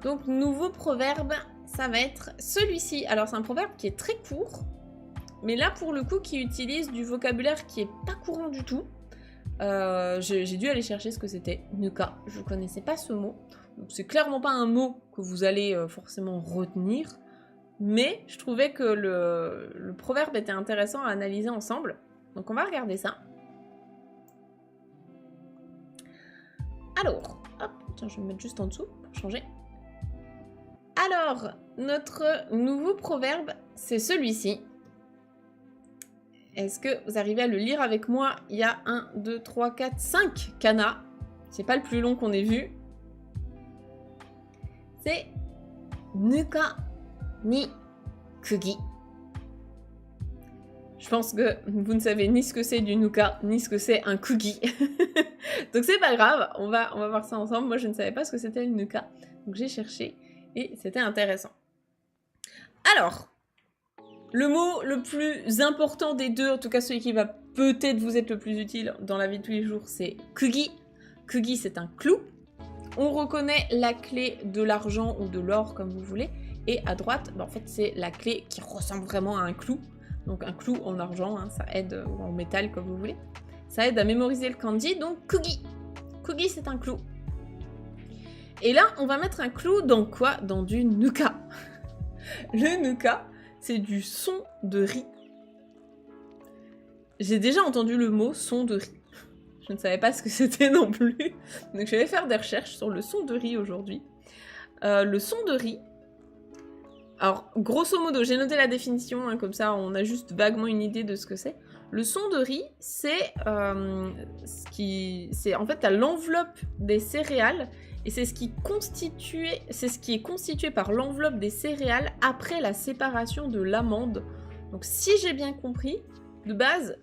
Donc, nouveau proverbe, ça va être celui-ci. Alors, c'est un proverbe qui est très court, mais là, pour le coup, qui utilise du vocabulaire qui est pas courant du tout. J'ai dû aller chercher ce que c'était, nuka. Je connaissais pas ce mot. Donc, c'est clairement pas un mot que vous allez forcément retenir, mais je trouvais que le proverbe était intéressant à analyser ensemble. Donc, on va regarder ça. Alors, hop, tiens, je vais me mettre juste en dessous pour changer. Alors, notre nouveau proverbe, c'est celui-ci. Est-ce que vous arrivez à le lire avec moi? Il y a 1, 2, 3, 4, 5 kanas. C'est pas le plus long qu'on ait vu. C'est nuka ni kugi. Je pense que vous ne savez ni ce que c'est du nuka, ni ce que c'est un kugi. Donc c'est pas grave, on va voir ça ensemble. Moi je ne savais pas ce que c'était le nuka. Donc j'ai cherché et c'était intéressant. Alors, le mot le plus important des deux, en tout cas celui qui va peut-être vous être le plus utile dans la vie de tous les jours, c'est kugi. Kugi, c'est un clou. On reconnaît la clé de l'argent ou de l'or, comme vous voulez. Et à droite, en fait, c'est la clé qui ressemble vraiment à un clou. Donc un clou en argent, hein, ça aide, ou en métal, comme vous voulez. Ça aide à mémoriser le kanji, donc kugi. Kugi, c'est un clou. Et là, on va mettre un clou dans quoi? Dans du nuka. Le nuka, c'est du son de riz. J'ai déjà entendu le mot son de riz. Je ne savais pas ce que c'était non plus. Donc je vais faire des recherches sur le son de riz aujourd'hui. Le son de riz. Alors, grosso modo, j'ai noté la définition, hein, comme ça on a juste vaguement une idée de ce que c'est. Le son de riz, c'est en fait, t'as l'enveloppe des céréales, et c'est ce qui est constitué par l'enveloppe des céréales après la séparation de l'amande. Donc si j'ai bien compris, de base,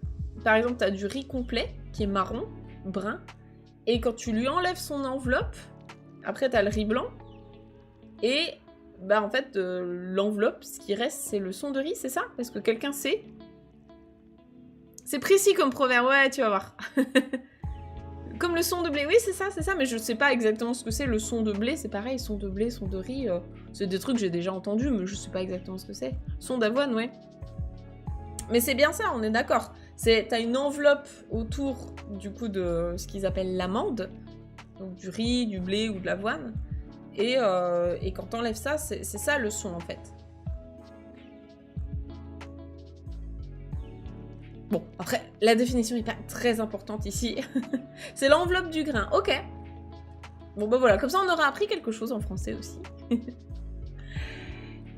par exemple, t'as du riz complet, qui est marron, brun, et quand tu lui enlèves son enveloppe, après t'as le riz blanc, et en fait, l'enveloppe, ce qui reste, c'est le son de riz, c'est ça? Est-ce que quelqu'un sait? C'est précis comme proverbe, ouais, tu vas voir. Comme le son de blé, oui, c'est ça, mais je sais pas exactement ce que c'est. Le son de blé, c'est pareil, son de blé, son de riz, c'est des trucs que j'ai déjà entendus, mais je sais pas exactement ce que c'est. Son d'avoine, ouais. Mais c'est bien ça, on est d'accord. T'as une enveloppe autour, du coup, de ce qu'ils appellent l'amande, donc du riz, du blé ou de l'avoine. Et quand t'enlèves ça, c'est ça le son en fait. Bon, après, la définition n'est pas très importante ici. C'est l'enveloppe du grain, ok. Bon bah voilà, comme ça on aura appris quelque chose en français aussi.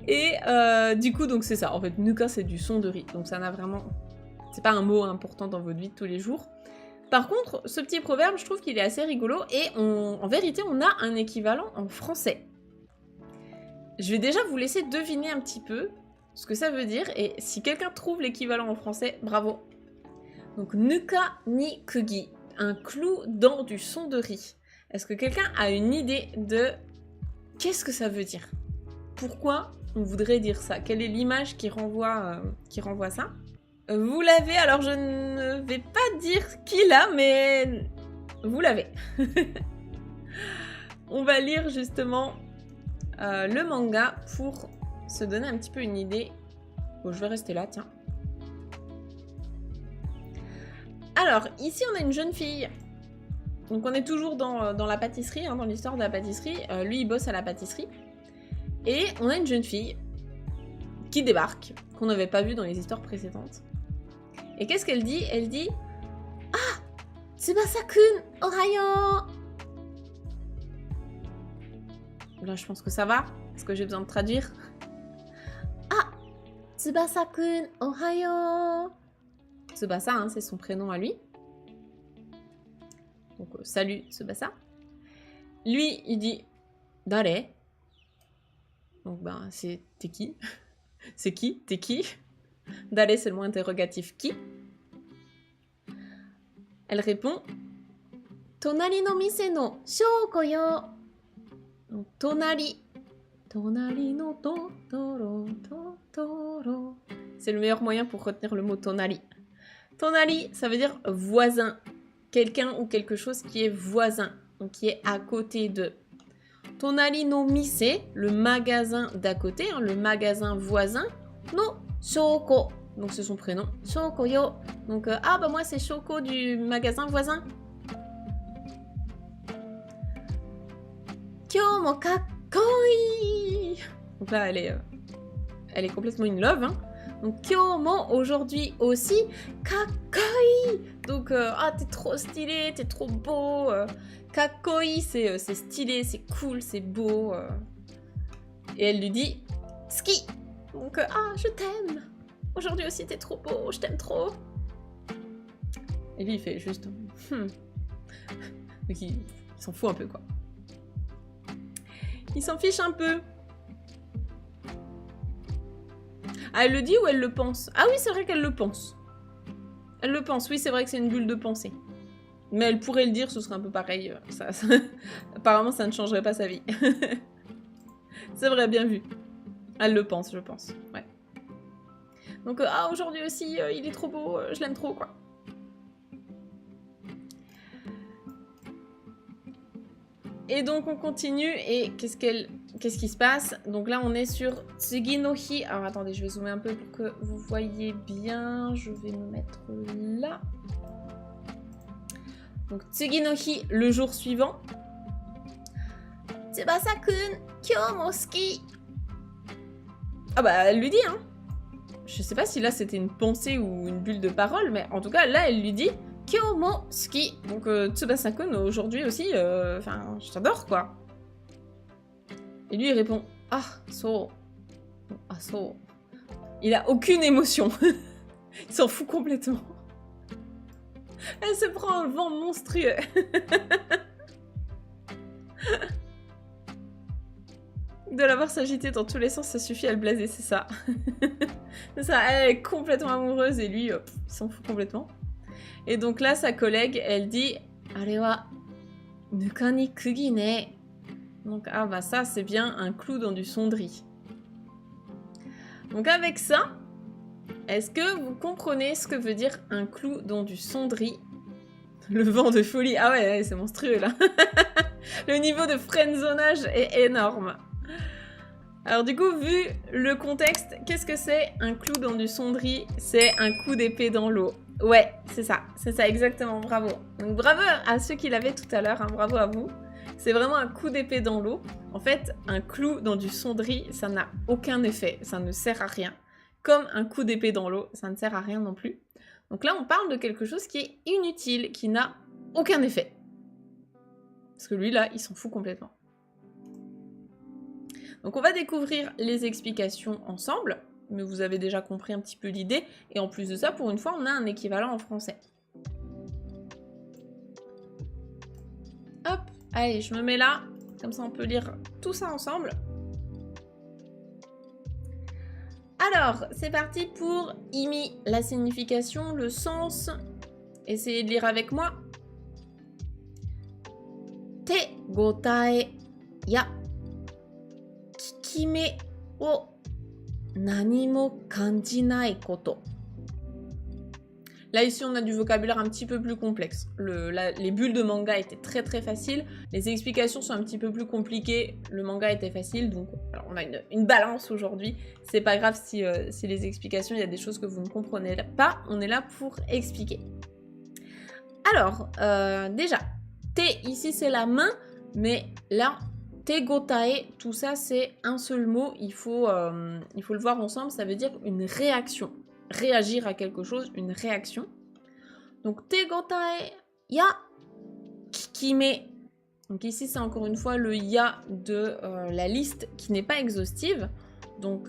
Et du coup, donc c'est ça. En fait, nuka c'est du son de riz. Donc ça n'a vraiment... C'est pas un mot important dans votre vie de tous les jours. Par contre, ce petit proverbe, je trouve qu'il est assez rigolo et en vérité, on a un équivalent en français. Je vais déjà vous laisser deviner un petit peu ce que ça veut dire et si quelqu'un trouve l'équivalent en français, bravo. Donc, nuka ni kugi, un clou dans du son de riz. Est-ce que quelqu'un a une idée de qu'est-ce que ça veut dire? Pourquoi on voudrait dire ça? Quelle est l'image qui renvoie ça? Vous l'avez, alors je ne vais pas dire qui l'a, mais vous l'avez. On va lire justement le manga pour se donner un petit peu une idée. Bon, je vais rester là, tiens. Alors, ici on a une jeune fille. Donc on est toujours dans la pâtisserie, hein, dans l'histoire de la pâtisserie. Lui, il bosse à la pâtisserie. Et on a une jeune fille qui débarque, qu'on n'avait pas vue dans les histoires précédentes. Et qu'est-ce qu'elle dit? Elle dit « Ah, Tsubasa-kun, ohayo !» Là, je pense que ça va. Est-ce que j'ai besoin de traduire? « Ah, Tsubasa-kun, ohayo !» Tsubasa, hein, c'est son prénom à lui. Donc, salut Tsubasa. Lui, il dit « Dare ?» Donc, c'est « T'es qui ?» C'est qui? T'es qui? Dare, c'est le mot interrogatif qui. Elle répond Tonari no mise no shoko yo. Donc, tonari. Tonari no totoro, totoro. C'est le meilleur moyen pour retenir le mot tonari. Tonari, ça veut dire voisin. Quelqu'un ou quelque chose qui est voisin, donc qui est à côté de. tonari no mise, le magasin d'à côté, hein, le magasin voisin, no Shoko. Donc c'est son prénom. Shoko yo. Donc ah bah moi c'est Shoko du magasin voisin. Kyo mo kakkoi. Donc là elle est complètement in love. Hein. Donc kyo mo aujourd'hui aussi kakkoi. Donc ah t'es trop stylé, t'es trop beau. Kakkoi c'est stylé, c'est cool, c'est beau. Et elle lui dit ski. Donc ah je t'aime. Aujourd'hui aussi t'es trop beau, je t'aime trop. Et lui il fait juste Donc il s'en fout un peu quoi. Il s'en fiche un peu. Ah, elle le dit ou elle le pense? Ah oui, c'est vrai qu'elle le pense. Elle le pense, oui, c'est vrai que c'est une bulle de pensée. Mais elle pourrait le dire, ce serait un peu pareil. Apparemment, ça ne changerait pas sa vie. C'est vrai, bien vu. Elle le pense, je pense. Ouais. Donc, ah, aujourd'hui aussi, il est trop beau, je l'aime trop, quoi. Et donc on continue et qu'est-ce qui se passe? Donc là on est sur Tsugi no hi. Alors attendez, je vais zoomer un peu pour que vous voyez bien. Je vais me mettre là. Donc Tsugi no hi, le jour suivant. Tsubasa-kun, kyou mo suki. Ah bah elle lui dit hein. Je sais pas si là c'était une pensée ou une bulle de parole, mais en tout cas là elle lui dit Kyo mo suki. Donc Tsubasa-kun aujourd'hui aussi, enfin, je t'adore quoi. Et lui il répond ah so. Ah so. Il a aucune émotion. Il s'en fout complètement. Elle se prend un vent monstrueux. De l'avoir s'agiter dans tous les sens, ça suffit à le blaser, c'est ça. C'est ça, elle est complètement amoureuse et lui, il s'en fout complètement. Et donc là, sa collègue, elle dit « Arewa, nuka ni kugi ne ». Donc, ah bah ça, c'est bien un clou dans du sonderie. Donc avec ça, est-ce que vous comprenez ce que veut dire un clou dans du sonderie? Le vent de folie, ah ouais, c'est monstrueux là. Le niveau de friendzonage est énorme. Alors du coup, vu le contexte, qu'est-ce que c'est un clou dans du sonderie? C'est un coup d'épée dans l'eau. Ouais, c'est ça exactement, bravo. Donc bravo à ceux qui l'avaient tout à l'heure, hein, bravo à vous. C'est vraiment un coup d'épée dans l'eau. En fait, un clou dans du sonderie, ça n'a aucun effet, ça ne sert à rien. Comme un coup d'épée dans l'eau, ça ne sert à rien non plus. Donc là, on parle de quelque chose qui est inutile, qui n'a aucun effet. Parce que lui, là, il s'en fout complètement. Donc on va découvrir les explications ensemble, mais vous avez déjà compris un petit peu l'idée, et en plus de ça, pour une fois, on a un équivalent en français. Hop, allez, je me mets là, comme ça on peut lire tout ça ensemble. Alors, c'est parti pour Imi, la signification, le sens. Essayez de lire avec moi. Te gotae ya kikime o nani mo kanjinai koto. Là, ici, on a du vocabulaire un petit peu plus complexe. Les bulles de manga étaient très très faciles. Les explications sont un petit peu plus compliquées. Le manga était facile, donc alors, on a une balance aujourd'hui. C'est pas grave si les explications, il y a des choses que vous ne comprenez pas. On est là pour expliquer. Alors, déjà, te, ici, c'est la main, mais là, te gotae, tout ça, c'est un seul mot. Il faut le voir ensemble, ça veut dire une réaction. Réagir à quelque chose, une réaction. Donc, te gotae ya kikime. Donc ici, c'est encore une fois le ya de la liste qui n'est pas exhaustive. Donc,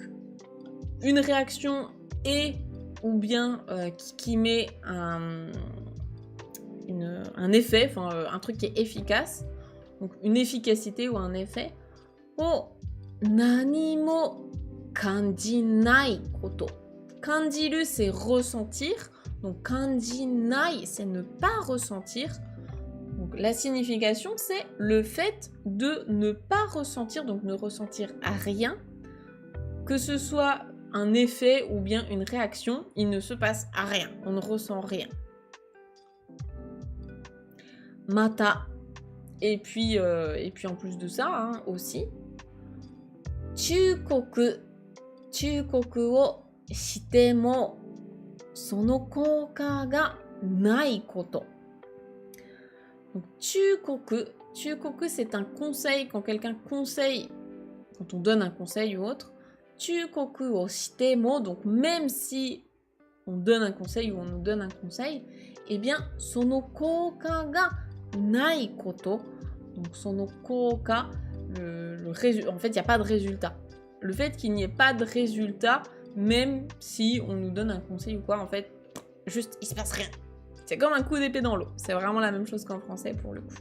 une réaction et ou bien kikime un effet, enfin un truc qui est efficace. Donc, une efficacité ou un effet. O nani mo kanjinai koto. Kanjiru, c'est ressentir. Donc, kanjinai, c'est ne pas ressentir. Donc, la signification, c'est le fait de ne pas ressentir, donc ne ressentir à rien. Que ce soit un effet ou bien une réaction, il ne se passe à rien. On ne ressent rien. Mata. Et puis en plus de ça, hein, aussi, 忠告をしてもその効果がないこと。Donc, 忠告, c'est un conseil quand quelqu'un conseille, quand on donne un conseil ou autre. 忠告をしても, donc même si on donne un conseil ou on nous donne un conseil, eh bien, その効果がないこと. Donc, その効果, en fait, il n'y a pas de résultat. Le fait qu'il n'y ait pas de résultat, même si on nous donne un conseil ou quoi, en fait, juste, il se passe rien. C'est comme un coup d'épée dans l'eau. C'est vraiment la même chose qu'en français pour le coup.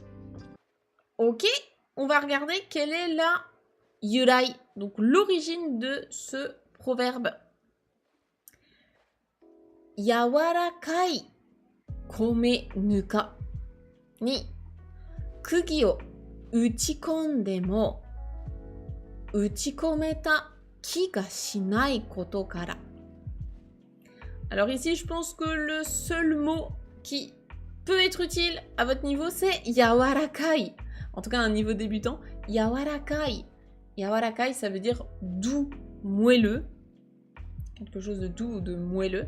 Ok, on va regarder quelle est la yurai, donc l'origine de ce proverbe. Yawarakai kome nuka ni kugi o uchikonde mo uchikometa ki ga shinai koto kara. Alors ici, je pense que le seul mot qui peut être utile à votre niveau, c'est yawarakai. En tout cas, à un niveau débutant, yawarakai. Yawarakai, ça veut dire doux, moelleux. Quelque chose de doux ou de moelleux.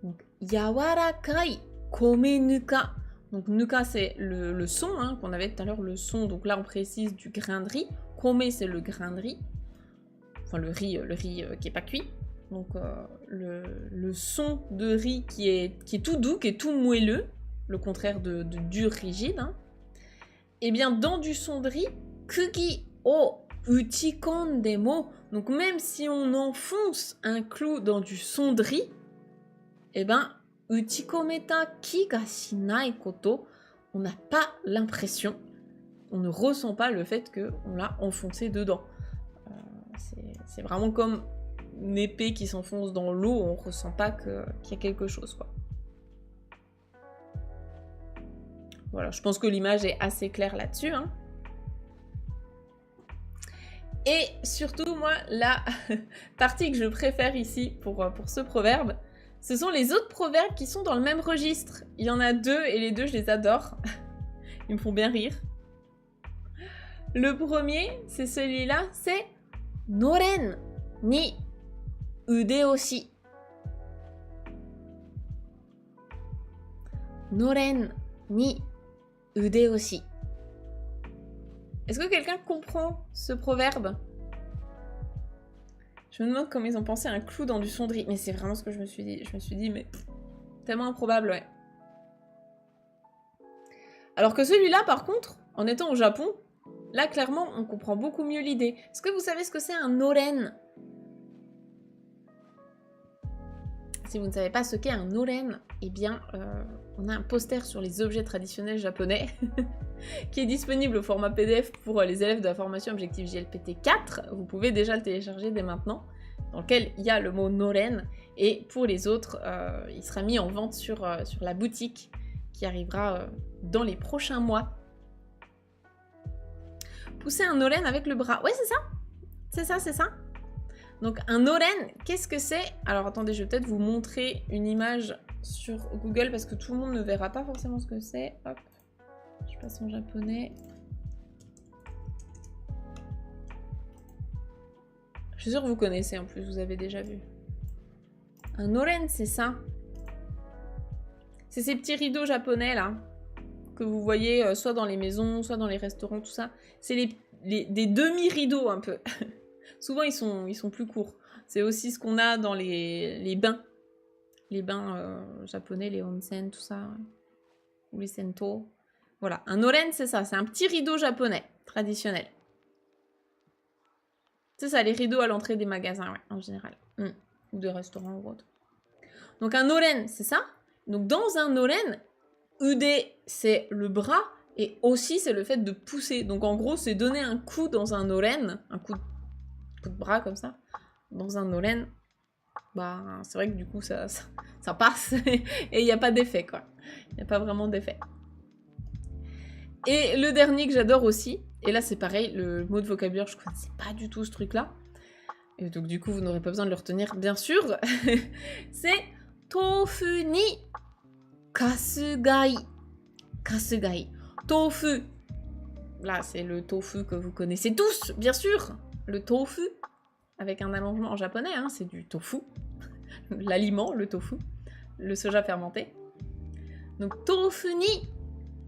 Donc, yawarakai kome nuka. Donc, nuka, c'est le son hein, qu'on avait tout à l'heure, le son. Donc là, on précise du grain de riz. Kome, c'est le grain de riz. Enfin, le riz qui n'est pas cuit. Donc, le son de riz qui est tout doux, qui est tout moelleux. Le contraire de dur, rigide. Hein. Et bien, dans du son de riz, kugi o uchikonde mo. Donc, même si on enfonce un clou dans du son de riz, eh bien, uchikometa ki ga shinai koto, on n'a pas l'impression, on ne ressent pas le fait qu'on l'a enfoncé dedans. C'est vraiment comme une épée qui s'enfonce dans l'eau, on ne ressent pas qu'il y a quelque chose, quoi. Voilà, je pense que l'image est assez claire là-dessus. Hein. Et surtout, moi, la partie que je préfère ici pour ce proverbe, ce sont les autres proverbes qui sont dans le même registre. Il y en a deux, et les deux, je les adore. Ils me font bien rire. Le premier, c'est celui-là, c'est « Noren ni udeoshi ». Noren ni udeoshi. Est-ce que quelqu'un comprend ce proverbe? Je me demande comment ils ont pensé à un clou dans du son de riz. Mais c'est vraiment ce que je me suis dit. Je me suis dit, mais tellement improbable, ouais. Alors que celui-là, par contre, en étant au Japon, là, clairement, on comprend beaucoup mieux l'idée. Est-ce que vous savez ce que c'est un noren? Si vous ne savez pas ce qu'est un noren, eh bien, on a un poster sur les objets traditionnels japonais qui est disponible au format PDF pour les élèves de la formation Objectif JLPT 4. Vous pouvez déjà le télécharger dès maintenant, dans lequel il y a le mot noren. Et pour les autres, il sera mis en vente sur la boutique qui arrivera dans les prochains mois. Pousser un noren avec le bras. Ouais, c'est ça. C'est ça, c'est ça. Donc un noren, qu'est-ce que c'est? Alors attendez, je vais peut-être vous montrer une image sur Google parce que tout le monde ne verra pas forcément ce que c'est. Hop, je passe en japonais. Je suis sûre que vous connaissez en plus, vous avez déjà vu. Un noren, c'est ça. C'est ces petits rideaux japonais là, que vous voyez soit dans les maisons, soit dans les restaurants, tout ça. C'est des demi-rideaux un peu. Souvent, ils sont plus courts. C'est aussi ce qu'on a dans les bains. Les bains japonais, les onsen, tout ça. Ou les sento. Voilà, un noren, c'est ça. C'est un petit rideau japonais, traditionnel. C'est ça, les rideaux à l'entrée des magasins, ouais, en général. Ou des restaurants ou autre. Donc un noren, c'est ça. Donc dans un noren, ude, c'est le bras. Et aussi, c'est le fait de pousser. Donc en gros, c'est donner un coup dans un noren. Un coup de bras comme ça, dans un noren, bah c'est vrai que du coup ça passe et il n'y a pas d'effet quoi. Il n'y a pas vraiment d'effet. Et le dernier que j'adore aussi, et là c'est pareil, le mot de vocabulaire, je ne connaissais pas du tout ce truc là, et donc du coup vous n'aurez pas besoin de le retenir bien sûr, c'est tofu ni kasugai. Kasugai. Tofu, là, c'est le tofu que vous connaissez tous, bien sûr. Le tofu, avec un allongement en japonais, hein, c'est du tofu. L'aliment, le tofu. Le soja fermenté. Donc, tofu ni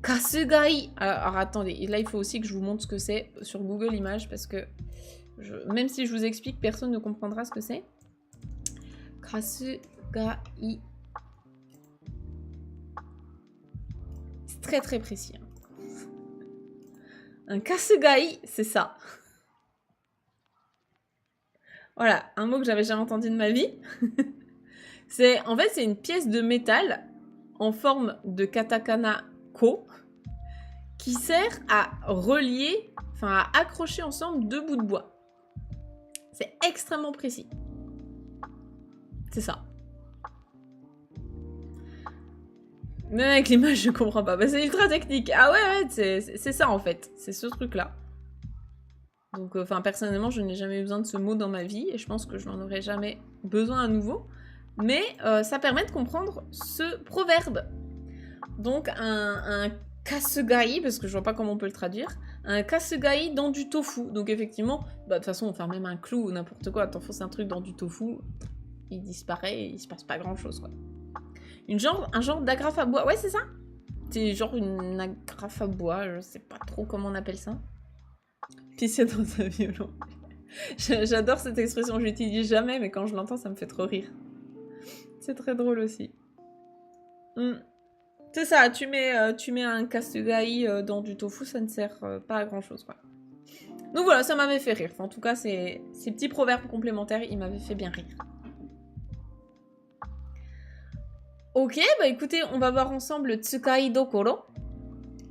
kasugai. Alors, attendez, là, il faut aussi que je vous montre ce que c'est sur Google Images, parce que même si je vous explique, personne ne comprendra ce que c'est. Kasugai. C'est très très précis. Hein. Un kasugai, c'est ça. Voilà, un mot que j'avais jamais entendu de ma vie. En fait, c'est une pièce de métal en forme de katakana ko qui sert à relier, enfin à accrocher ensemble deux bouts de bois. C'est extrêmement précis. C'est ça. Même avec l'image, je comprends pas. Bah, c'est ultra technique. Ah ouais, c'est ça en fait. C'est ce truc-là. Donc, personnellement, je n'ai jamais eu besoin de ce mot dans ma vie et je pense que je n'en aurai jamais besoin à nouveau. Mais ça permet de comprendre ce proverbe. Donc, un kasugai, parce que je vois pas comment on peut le traduire, un kasugai dans du tofu. Donc, effectivement, de toute façon, on fait même un clou ou n'importe quoi. T'enfonces un truc dans du tofu, il disparaît et il se passe pas grand-chose, quoi. Un genre d'agrafe à bois. Ouais, c'est ça. C'est genre une agrafe à bois. Je sais pas trop comment on appelle ça. Pisser dans un violon. J'adore cette expression. Je l'utilise jamais, mais quand je l'entends, ça me fait trop rire. C'est très drôle aussi. C'est ça. Tu mets un kasugai dans du tofu, ça ne sert pas à grand chose, quoi. Donc voilà, ça m'avait fait rire. Enfin, en tout cas, ces petits proverbes complémentaires, ils m'avaient fait bien rire. Ok, bah écoutez, on va voir ensemble tsukai dokoro.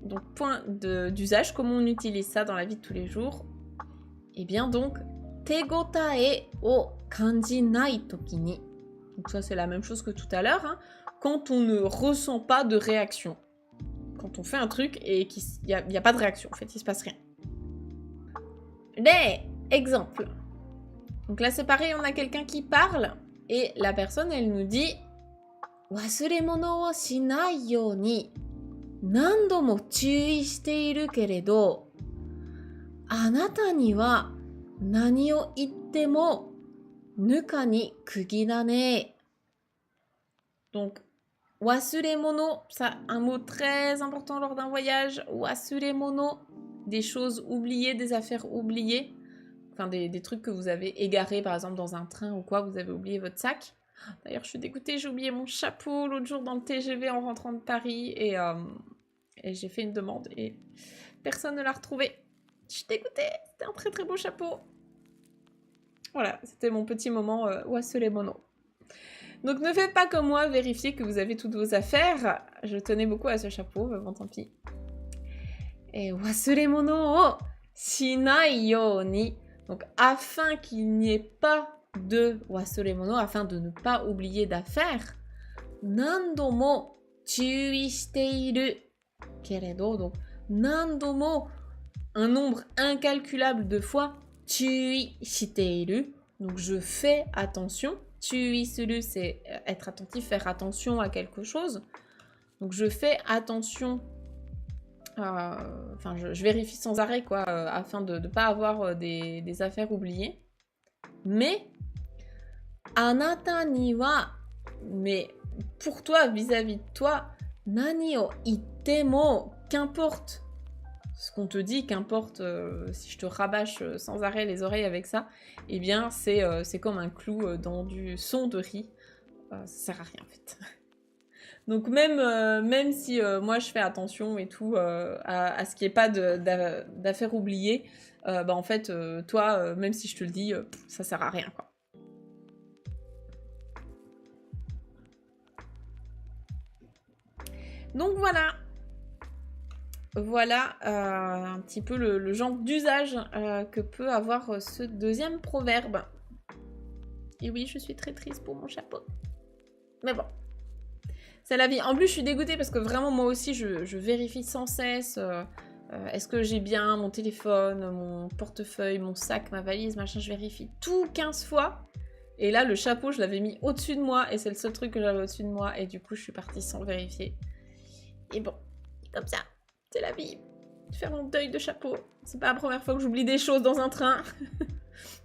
Donc, point d'usage, comment on utilise ça dans la vie de tous les jours. Et bien donc, tegotae o kanji nai toki ni. Donc ça, c'est la même chose que tout à l'heure. Hein. Quand on ne ressent pas de réaction. Quand on fait un truc et qu'il n'y a pas de réaction, en fait, il se passe rien. Les exemples. Donc là, c'est pareil, on a quelqu'un qui parle et la personne, elle nous dit wasuremono wo shinai you ni nando mo chuii shite iru keredo anata ni wa nani o itte mo nuka ni kugira ne. Donc, wasuremono, ça un mot très important lors d'un voyage. Wasuremono, des choses oubliées, des affaires oubliées. Enfin, des trucs que vous avez égarés, par exemple, dans un train ou quoi, vous avez oublié votre sac. D'ailleurs, je suis dégoûtée, j'ai oublié mon chapeau l'autre jour dans le TGV en rentrant de Paris et j'ai fait une demande et personne ne l'a retrouvé. Je suis dégoûtée, c'était un très très beau chapeau. Voilà, c'était mon petit moment wasuremono. Donc ne faites pas comme moi, vérifiez que vous avez toutes vos affaires. Je tenais beaucoup à ce chapeau, mais bon, tant pis. Et wasuremono o shinai you ni. Donc afin qu'il n'y ait pas de wasuremono, afin de ne pas oublier d'affaires, nando mo chuii shite iru keredo. Donc nando un nombre incalculable de fois, chuii shite iru. Donc je fais attention. Chuii suru, c'est être attentif, faire attention à quelque chose. Donc je fais attention. Je vérifie sans arrêt, quoi, afin de ne pas avoir des affaires oubliées. Mais anata ni wa, mais pour toi, vis-à-vis de toi, nani o itte mo, qu'importe ce qu'on te dit, qu'importe si je te rabâche sans arrêt les oreilles avec ça, eh bien c'est comme un clou dans du son de riz. Ça sert à rien en fait. Donc même si moi je fais attention et tout à ce qu'il n'y ait pas d'affaires oubliées, en fait toi, même si je te le dis, ça sert à rien, quoi. Donc voilà. Voilà un petit peu le genre d'usage que peut avoir ce deuxième proverbe. Et oui, je suis très triste pour mon chapeau. Mais bon, c'est la vie. En plus, je suis dégoûtée parce que vraiment, moi aussi, je vérifie sans cesse. Est-ce que j'ai bien mon téléphone, mon portefeuille, mon sac, ma valise, machin. Je vérifie tout 15 fois. Et là, le chapeau, je l'avais mis au-dessus de moi. Et c'est le seul truc que j'avais au-dessus de moi. Et du coup, je suis partie sans vérifier. Et bon, comme ça. C'est la vie. faire mon deuil de chapeau. C'est pas la première fois que j'oublie des choses dans un train.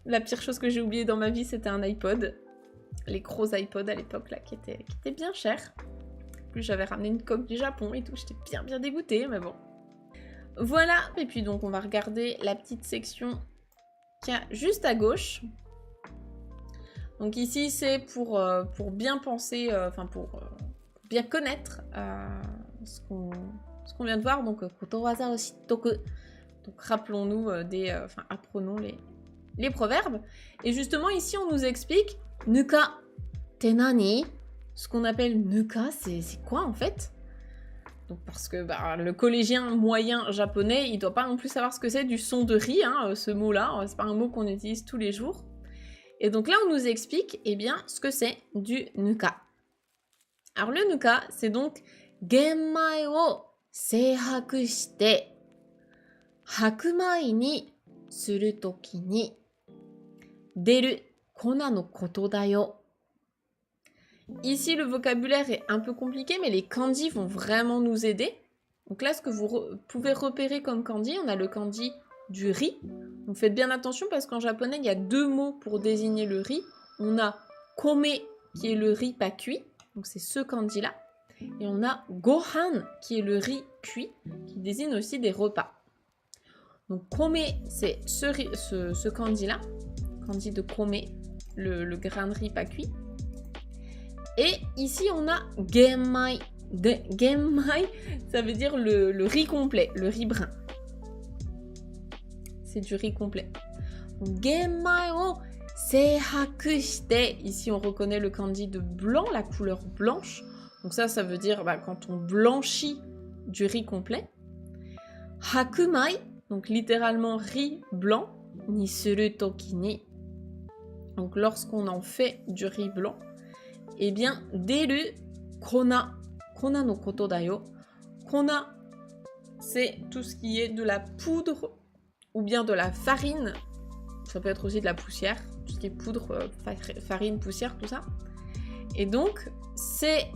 La pire chose que j'ai oubliée dans ma vie, c'était un iPod. Les gros iPods à l'époque, là, qui étaient bien chers. En plus, j'avais ramené une coque du Japon et tout. J'étais bien dégoûtée, mais bon. Voilà. Et puis donc, on va regarder la petite section qu'il y a juste à gauche. Donc ici, c'est pour bien penser, pour bien connaître ce qu'on vient de voir. Donc, kotowaza o shittoku. Donc, rappelons-nous apprenons les proverbes. Et justement, ici, on nous explique nuka tenani. Ce qu'on appelle nuka, c'est quoi en fait? Donc, parce que le collégien moyen japonais, il doit pas non plus savoir ce que c'est du son de riz, hein, ce mot-là. C'est pas un mot qu'on utilise tous les jours. Et donc là, on nous explique ce que c'est du nuka. Alors, le nuka, c'est donc genmai o seihaku shite hakumai ni suru toki ni deru kona no koto da yo. Ici, le vocabulaire est un peu compliqué, mais les kanji vont vraiment nous aider. Donc là, ce que vous pouvez repérer comme kanji, on a le kanji du riz. Donc faites bien attention parce qu'en japonais, il y a 2 mots pour désigner le riz. On a kome, qui est le riz pas cuit. Donc c'est ce kanji-là. Et on a gohan, qui est le riz cuit, qui désigne aussi des repas. Donc kome, c'est ce kanji-là. Kanji de kome, le grain de riz pas cuit. Et ici, on a genmai. Genmai, ça veut dire le riz complet, le riz brun. C'est du riz complet. Genmai o seihaku shite. Ici, on reconnaît le kanji de blanc, la couleur blanche. Donc ça veut dire quand on blanchit du riz complet. Hakumai, donc littéralement riz blanc. Ni suru toki ni. Donc lorsqu'on en fait du riz blanc, eh bien, deru kona no koto da yo. Kona, c'est tout ce qui est de la poudre ou bien de la farine. Ça peut être aussi de la poussière, tout ce qui est poudre, farine, poussière, tout ça. Et donc, c'est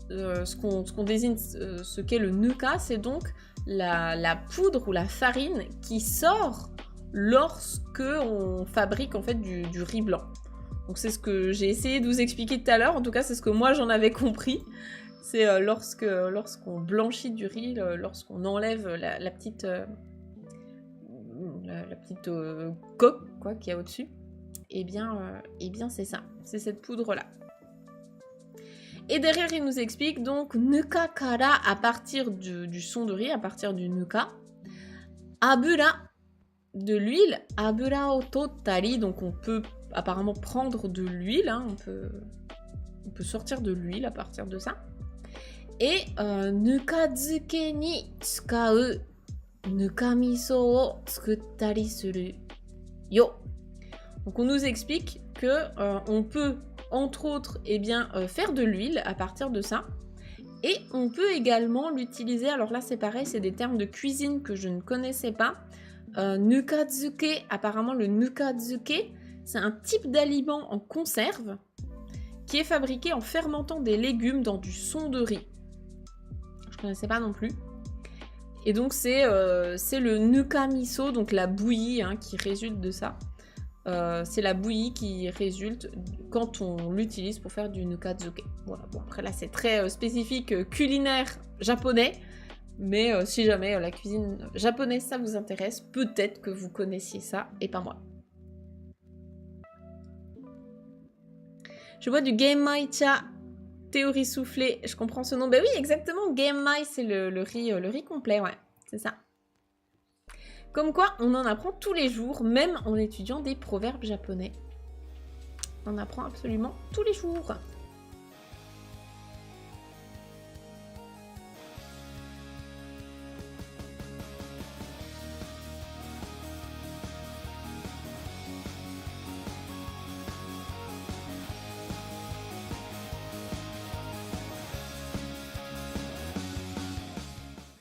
ce qu'on désigne, ce qu'est le nuka, c'est donc la poudre ou la farine qui sort lorsque on fabrique en fait du riz blanc. Donc c'est ce que j'ai essayé de vous expliquer tout à l'heure. En tout cas, c'est ce que moi j'en avais compris. C'est lorsqu'on blanchit du riz, lorsqu'on enlève la petite coque qu'il y a au-dessus. Eh bien c'est ça. C'est cette poudre-là. Et derrière, il nous explique donc nuka kara à partir du son de riz, à partir du nuka. Abura, de l'huile. Abura o tottari, donc on peut apparemment prendre de l'huile, hein, on peut sortir de l'huile à partir de ça. Et nukazuke ni tsukau nukamiso o tsukuttari suru yo. Donc on nous explique que on peut entre autres faire de l'huile à partir de ça. Et on peut également l'utiliser, alors là c'est pareil, c'est des termes de cuisine que je ne connaissais pas. Nukazuke, apparemment le nukazuke, c'est un type d'aliment en conserve qui est fabriqué en fermentant des légumes dans du son de riz. Je ne connaissais pas non plus. Et donc c'est le nuka miso, donc la bouillie qui résulte de ça. C'est la bouillie qui résulte quand on l'utilise pour faire du nukazuke. Voilà, bon après là c'est très spécifique culinaire japonais. Mais si jamais la cuisine japonaise ça vous intéresse, peut-être que vous connaissiez ça et pas moi. Je bois du genmai cha, théorie soufflée, je comprends ce nom. Ben oui, exactement, genmai c'est le riz complet, ouais, c'est ça. Comme quoi, on en apprend tous les jours, même en étudiant des proverbes japonais. On apprend absolument tous les jours.